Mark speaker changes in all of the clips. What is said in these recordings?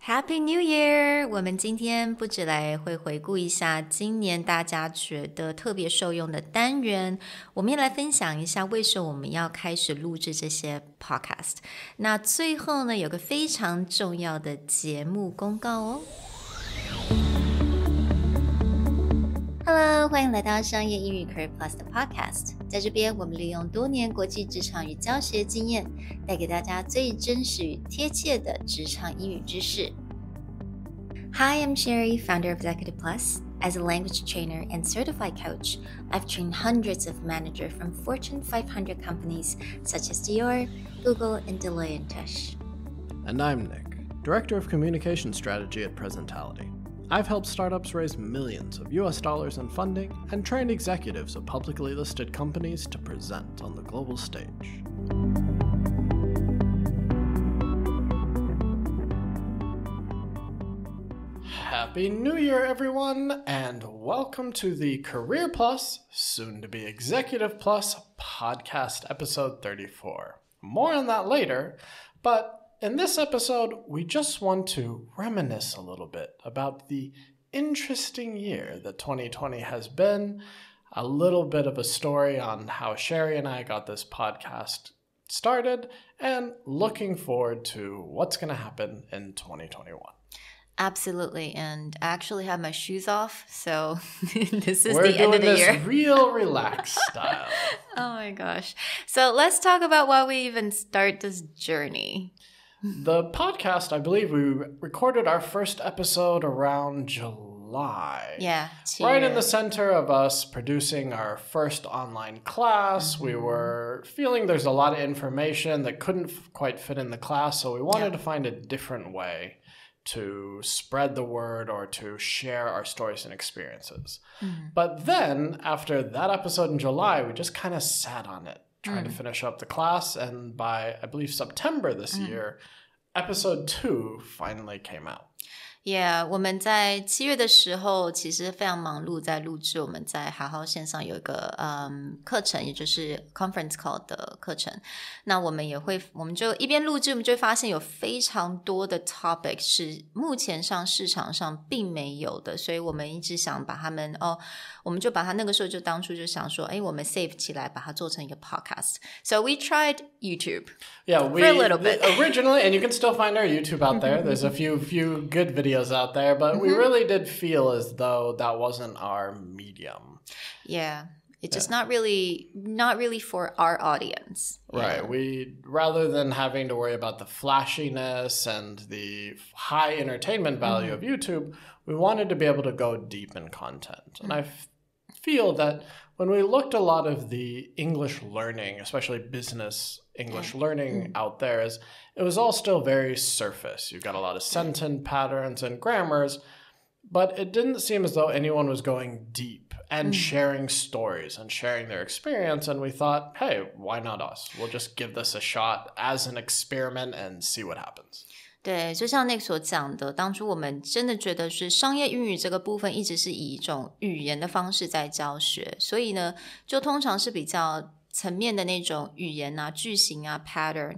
Speaker 1: Happy New Year！ 我们今天不只来会回顾一下今年大家觉得特别受用的单元，我们也来分享一下为什么我们要开始录制这些 podcast。那最后呢，有个非常重要的节目公告哦。Hello， 欢迎来到商业英语 Career Plus 的 podcast。在这边，我们利用多年国际职场与教学经验，带给大家最真实与贴切的职场英语知识。Hi, I'm Sherry, founder of Executive Plus. As a language trainer and certified coach, I've trained hundreds of managers from Fortune 500 companies such as Dior, Google, and Deloitte & Touche.
Speaker 2: And I'm Nick, Director of Communication Strategy at Presentality.I've helped startups raise millions of US dollars in funding and trained executives of publicly listed companies to present on the global stage. Happy New Year, everyone, and welcome to the Career Plus, soon to be Executive Plus, podcast episode 34. More on that later, but...In this episode, we just want to reminisce a little bit about the interesting year that 2020 has been, a little bit of a story on how Sherry and I got this podcast started, and looking forward to what's going to happen in 2021.
Speaker 1: Absolutely, and I actually have my shoes off, so this is
Speaker 2: We're
Speaker 1: the end of the year.
Speaker 2: We're doing this real relaxed style.
Speaker 1: Oh my gosh. So let's talk about why we even start this journey.The
Speaker 2: podcast, I believe we recorded our first episode around July.
Speaker 1: Yeah.
Speaker 2: Right in the center of us producing our first online class. We were feeling there's a lot of information that couldn't quite fit in the class, so we wanted to find a different way to spread the word or to share our stories and experiences. But then, after that episode in July, we just kind of sat on it.Trying to finish up the class, and by, I believe, September this year, episode 2 finally came out.
Speaker 1: Yeah, 我们在7月的时候其实非常忙碌，在录制我们在好好线上有一个课程，也就是 conference call 的课程。那我们就一边录制，我们就会发现有非常多的 topic 是目前上市场上并没有的，所以我们一直想把它们我们就把它那个时候就当初就想说，我们 save 起来，把它做成一个 podcast. So we tried YouTube.
Speaker 2: Yeah,
Speaker 1: for a little bit.
Speaker 2: Originally, and you can still find our YouTube out there. There's a few good videos out there, but we really did feel as though that wasn't our medium.
Speaker 1: Yeah. It's just not really for our audience.
Speaker 2: Right. We, rather than having to worry about the flashiness and the high entertainment value of YouTube, we wanted to be able to go deep in content. And I feel that when we looked a lot of the English learning, especially business English learning out there, it was all still very surface. You've got a lot of sentence patterns and grammars, but it didn't seem as though anyone was going deep and sharing stories and sharing their experience. And we thought, hey, why not us? We'll just give this a shot as an experiment and see what happens.
Speaker 1: 对，就像 Nick 所讲的，当初我们真的觉得是商业英语这个部分一直是以一种语言的方式在教学，所以呢，就通常是比较层面的那种语言啊、句型啊、pattern。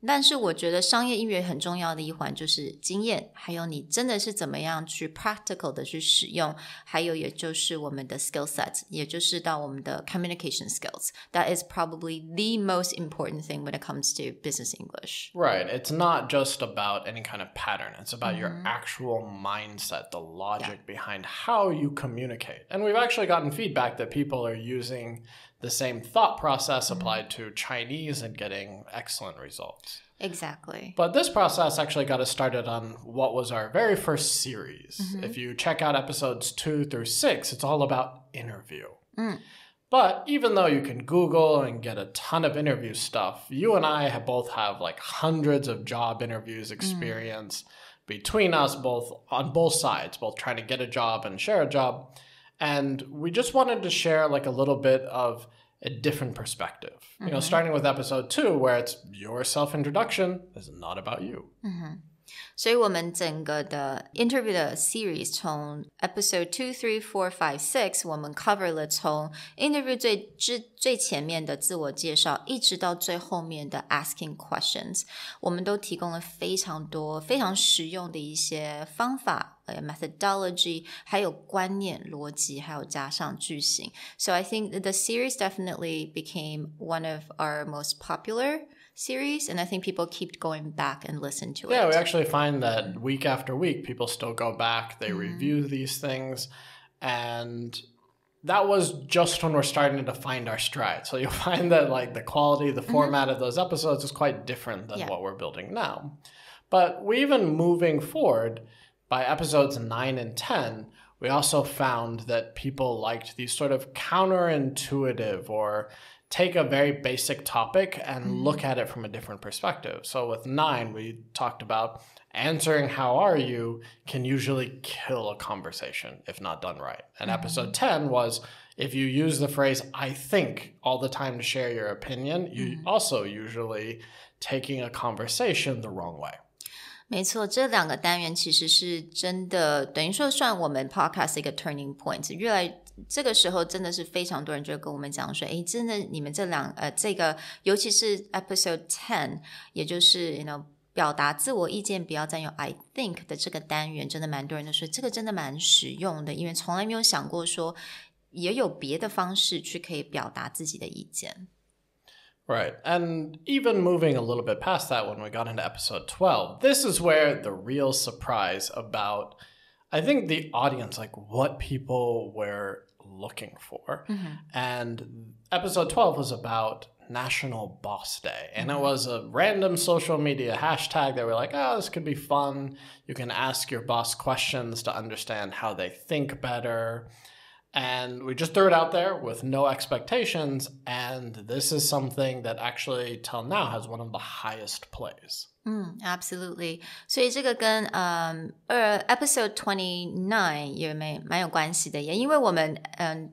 Speaker 1: 但是我觉得商业英语很重要的一环就是经验，还有你真的是怎么样去 practical 的去使用，还有也就是我们的 skill set， 也就是到我们的 communication skills. That is probably the most important thing when it comes to business English.
Speaker 2: Right. It's not just about any kind of pattern. It's about your actual mindset, the logic behind how you communicate. And we've actually gotten feedback that people are using the same thought process applied to Chinese and getting excellent results.
Speaker 1: Exactly.
Speaker 2: But this process actually got us started on what was our very first series. If you check out episodes 2 through 6, it's all about interview. But even though you can Google and get a ton of interview stuff, you and I both have like hundreds of job interviews experience between us, both on both sides, both trying to get a job and share a job. And we just wanted to share like a little bit of a different perspective. You know, starting with episode 2, where it's your self-introduction is not about you.
Speaker 1: 所以我们整个的 interview 的 series 从 episode 2, 3, 4, 5, 6我们 cover 了从 interview 最前面的自我介绍一直到最后面的 asking questions 我们都提供了非常多非常实用的一些方法methodology 还有观念逻辑还有加上句型 So I think the series definitely became one of our most popular series and I think people keep going back and listen to it.
Speaker 2: Yeah, we actually find that week after week people still go back, they review these things, and that was just when we're starting to find our stride. So you'll find that like the quality, the format of those episodes is quite different than what we're building now. But we even moving forward by episodes 9 and 10, we also found that people liked these sort of counterintuitive or take a very basic topic and look at it from a different perspective. So with 9, we talked about answering how are you can usually kill a conversation if not done right. And episode 10 was if you use the phrase I think all the time to share your opinion, you also usually taking a conversation the wrong way.
Speaker 1: 没错，这两个单元其实是真的等于说算我们 podcast 一个 turning point 越来这个时候真的是非常多人就跟我们讲说诶真的你们这个尤其是 episode 10也就是表达自我意见不要再用 I think 的这个单元真的蛮多人都说这个真的蛮实用的因为从来没有想过说也有别的方式去可以表达自己的意见
Speaker 2: Right. And even moving a little bit past that when we got into episode 12, this is where the real surprise about, I think, the audience, like what people were looking for. And episode 12 was about National Boss Day. And it was a random social media hashtag that were like, oh, this could be fun. You can ask your boss questions to understand how they think better. And we just threw it out there with no expectations. And this is something that actually, till now, has one of the highest plays.
Speaker 1: Absolutely. 所以这个跟episode 29也蛮有关系的，也因为我们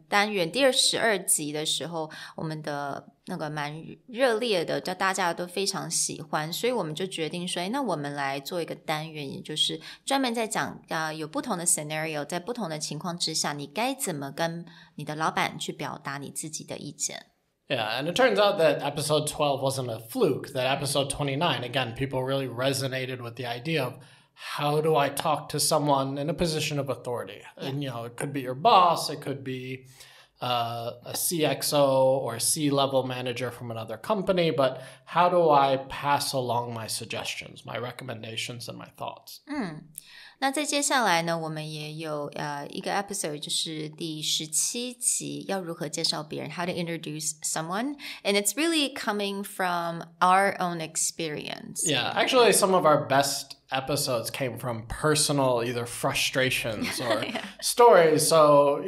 Speaker 1: 单元第12集的时候，我们的那个蛮热烈的，大家都非常喜欢，所以我们就决定说，那我们来做一个单元，也就是专门在讲有不同的 scenario， 在不同的情况之下，你该怎么跟你的老板去表达你自己的意见。
Speaker 2: Yeah, and it turns out that episode 12 wasn't a fluke, that episode 29, again, people really resonated with the idea of how do I talk to someone in a position of authority? And, it could be your boss, it could be a CXO or a C-level manager from another company, but how do I pass along my suggestions, my recommendations, and my thoughts?
Speaker 1: 那在接下来呢，我们也有一个 episode 就是第17集要如何介绍别人 How to introduce someone and it's really coming from our own experience.
Speaker 2: Yeah, actually some of our best episodes came from personal either frustrations or stories. So,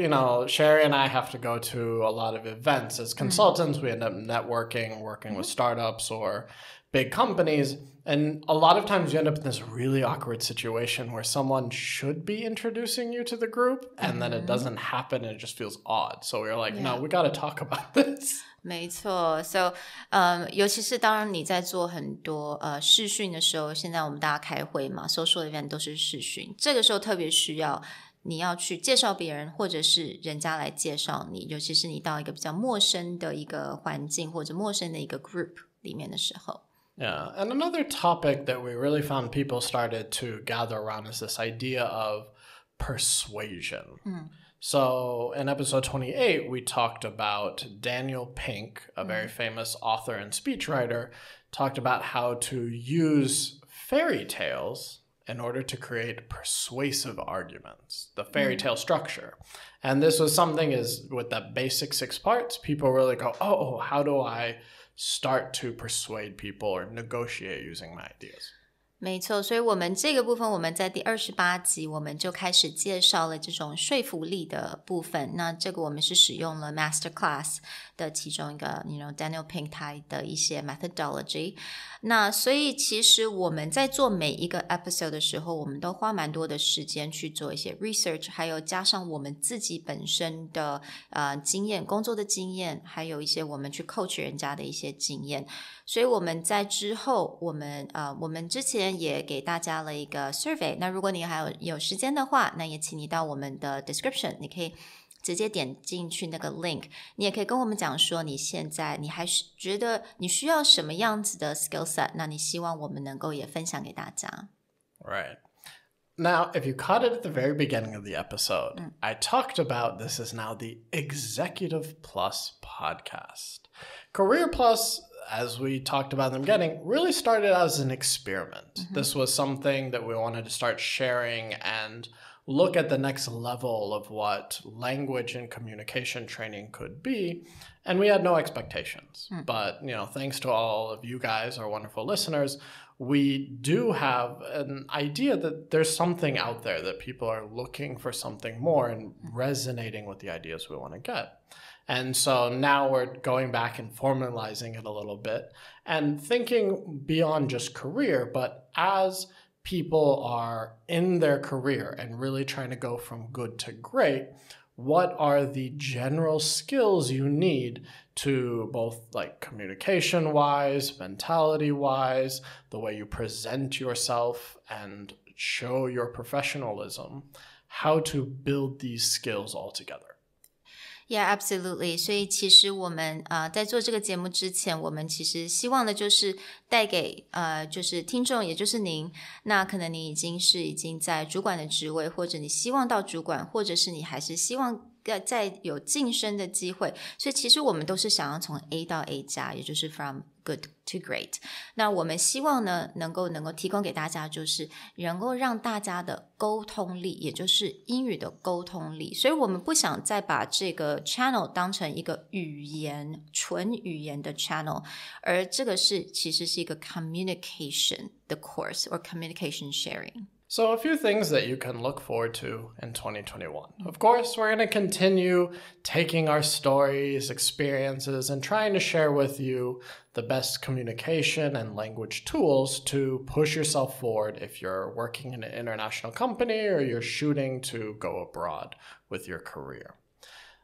Speaker 2: Sherry and I have to go to a lot of events. As consultants, we end up networking, working with startups or big companies. And a lot of times you end up in this really awkward situation where someone should be introducing you to the group and then it doesn't happen and it just feels odd. So we're like, no, we got to talk about this.
Speaker 1: 没错 So 尤其是当然你在做很多视讯的时候现在我们大家开会嘛 social event 都是视讯这个时候特别需要你要去介绍别人或者是人家来介绍你尤其是你到一个比较陌生的一个环境或者陌生的一个 group 里面的时候
Speaker 2: Yeah, and another topic that we really found people started to gather around is this idea of persuasion. So in episode 28, we talked about Daniel Pink, a very famous author and speechwriter, talked about how to use fairy tales in order to create persuasive arguments, the fairy tale structure. And this was something is with the basic 6 parts, people really go, oh, how do I start to persuade people or negotiate using my ideas?
Speaker 1: 没错，所以我们这个部分我们在第28集我们就开始介绍了这种说服力的部分那这个我们是使用了 Masterclass 的其中一个 Daniel Pink 他的一些 methodology 那所以其实我们在做每一个 episode 的时候我们都花蛮多的时间去做一些 research 还有加上我们自己本身的经验工作的经验还有一些我们去 coach 人家的一些经验所以我们在之后我们之前边也给大家了一个 survey， 那如果你还有时间的话，那也请你到我们的 description， 你可以直接点进去那个 link， 你也可以跟我们讲说你现在你还是觉得你需要什么样子的 skill set， 那你希望我们能够也分享给大家。
Speaker 2: Right. Now, if you caught it at the very beginning of the episode, I talked about this is now the Executive Plus podcast. Career Plus, as we talked about in the beginning, really started as an experiment. This was something that we wanted to start sharing and look at the next level of what language and communication training could be. And we had no expectations. But, thanks to all of you guys, our wonderful listeners, we do have an idea that there's something out there, that people are looking for something more and resonating with the ideas we want to get. And so now we're going back and formalizing it a little bit and thinking beyond just career, but as people are in their career and really trying to go from good to great, what are the general skills you need to both like communication-wise, mentality-wise, the way you present yourself and show your professionalism, how to build these skills all together.Yeah,
Speaker 1: absolutely. 所以其实我们在做这个节目之前，我们其实希望的就是带给就是听众，也就是您。那可能你已经在主管的职位，或者你希望到主管，或者是你还是希望再有晋升的机会。所以其实我们都是想要从 A 到 A 加，也就是 from good to great。那我们希望呢，能够提供给大家，就是能够让大家的沟通力，也就是英语的沟通力。所以我们不想再把这个 channel 当成一个纯语言的 channel， 而这个其实是一个 communication 的 course or communication sharing。So
Speaker 2: a few things that you can look forward to in 2021. Of course, we're going to continue taking our stories, experiences, and trying to share with you the best communication and language tools to push yourself forward if you're working in an international company or you're shooting to go abroad with your career.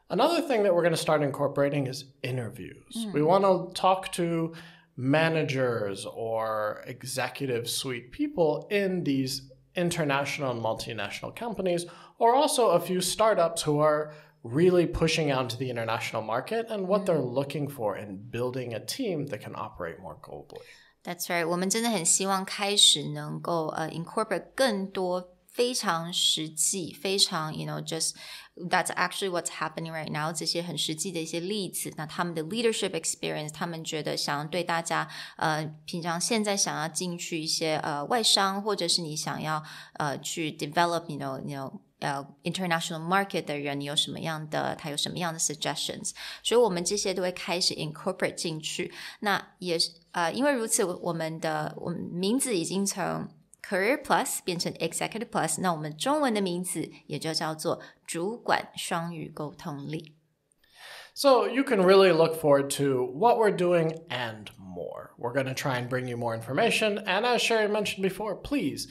Speaker 2: Another thing that we're going to start incorporating is interviews. We want to talk to managers or executive suite people in these international and multinational companies, or also a few startups who are really pushing out into the international market and what they're looking for in building a team that can operate more globally.
Speaker 1: That's right. 我们真的很希望开始能够incorporate 更多非常实际，非常just that's actually what's happening right now， 这些很实际的一些例子，那他们的 leadership experience， 他们觉得想要对大家平常现在想要进去一些外商，或者是你想要去 develop international market 的人，他有什么样的 suggestions， 所以我们这些都会开始 incorporate 进去。那也因为如此，我们名字已经从Career Plus 变成 Executive Plus， 那我们中文的名字也就叫做主管双语沟通力。
Speaker 2: So you can really look forward to what we're doing and more. We're going to try and bring you more information. And as Sherry mentioned before, please,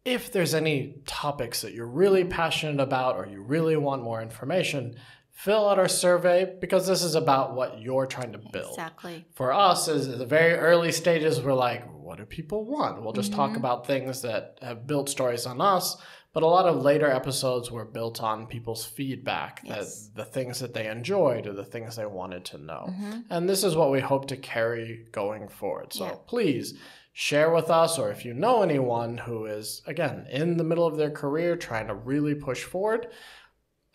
Speaker 2: if there's any topics that you're really passionate about or you really want more information, fill out our survey, because this is about what you're trying to build.
Speaker 1: Exactly.
Speaker 2: For us, as the very early stages, we're like, what do people want? We'll just talk about things that have built stories on us. But a lot of later episodes were built on people's feedback, that the things that they enjoyed or the things they wanted to know. And this is what we hope to carry going forward. So please share with us, or if you know anyone who is, again, in the middle of their career trying to really push forward,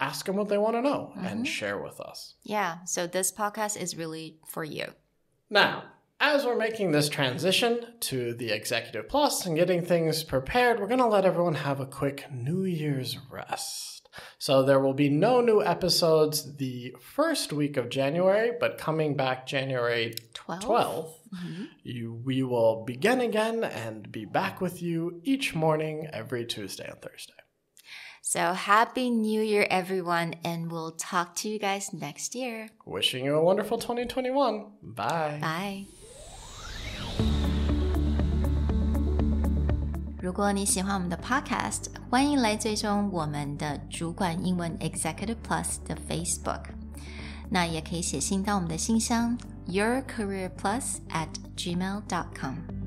Speaker 2: ask them what they want to know and share with us.
Speaker 1: Yeah, so this podcast is really for you.
Speaker 2: Now, as we're making this transition to the Executive Plus and getting things prepared, we're going to let everyone have a quick New Year's rest. So there will be no new episodes the first week of January, but coming back January 12th, we will begin again and be back with you each morning every Tuesday and Thursday.
Speaker 1: So Happy New Year, everyone, and we'll talk to you guys next year.
Speaker 2: Wishing you a wonderful 2021. Bye.
Speaker 1: Bye. 如果你喜欢我们的 podcast， 欢迎来追踪我们的主管英文 Executive Plus 的 Facebook。那也可以写信到我们的信箱 yourcareerplus@gmail.com。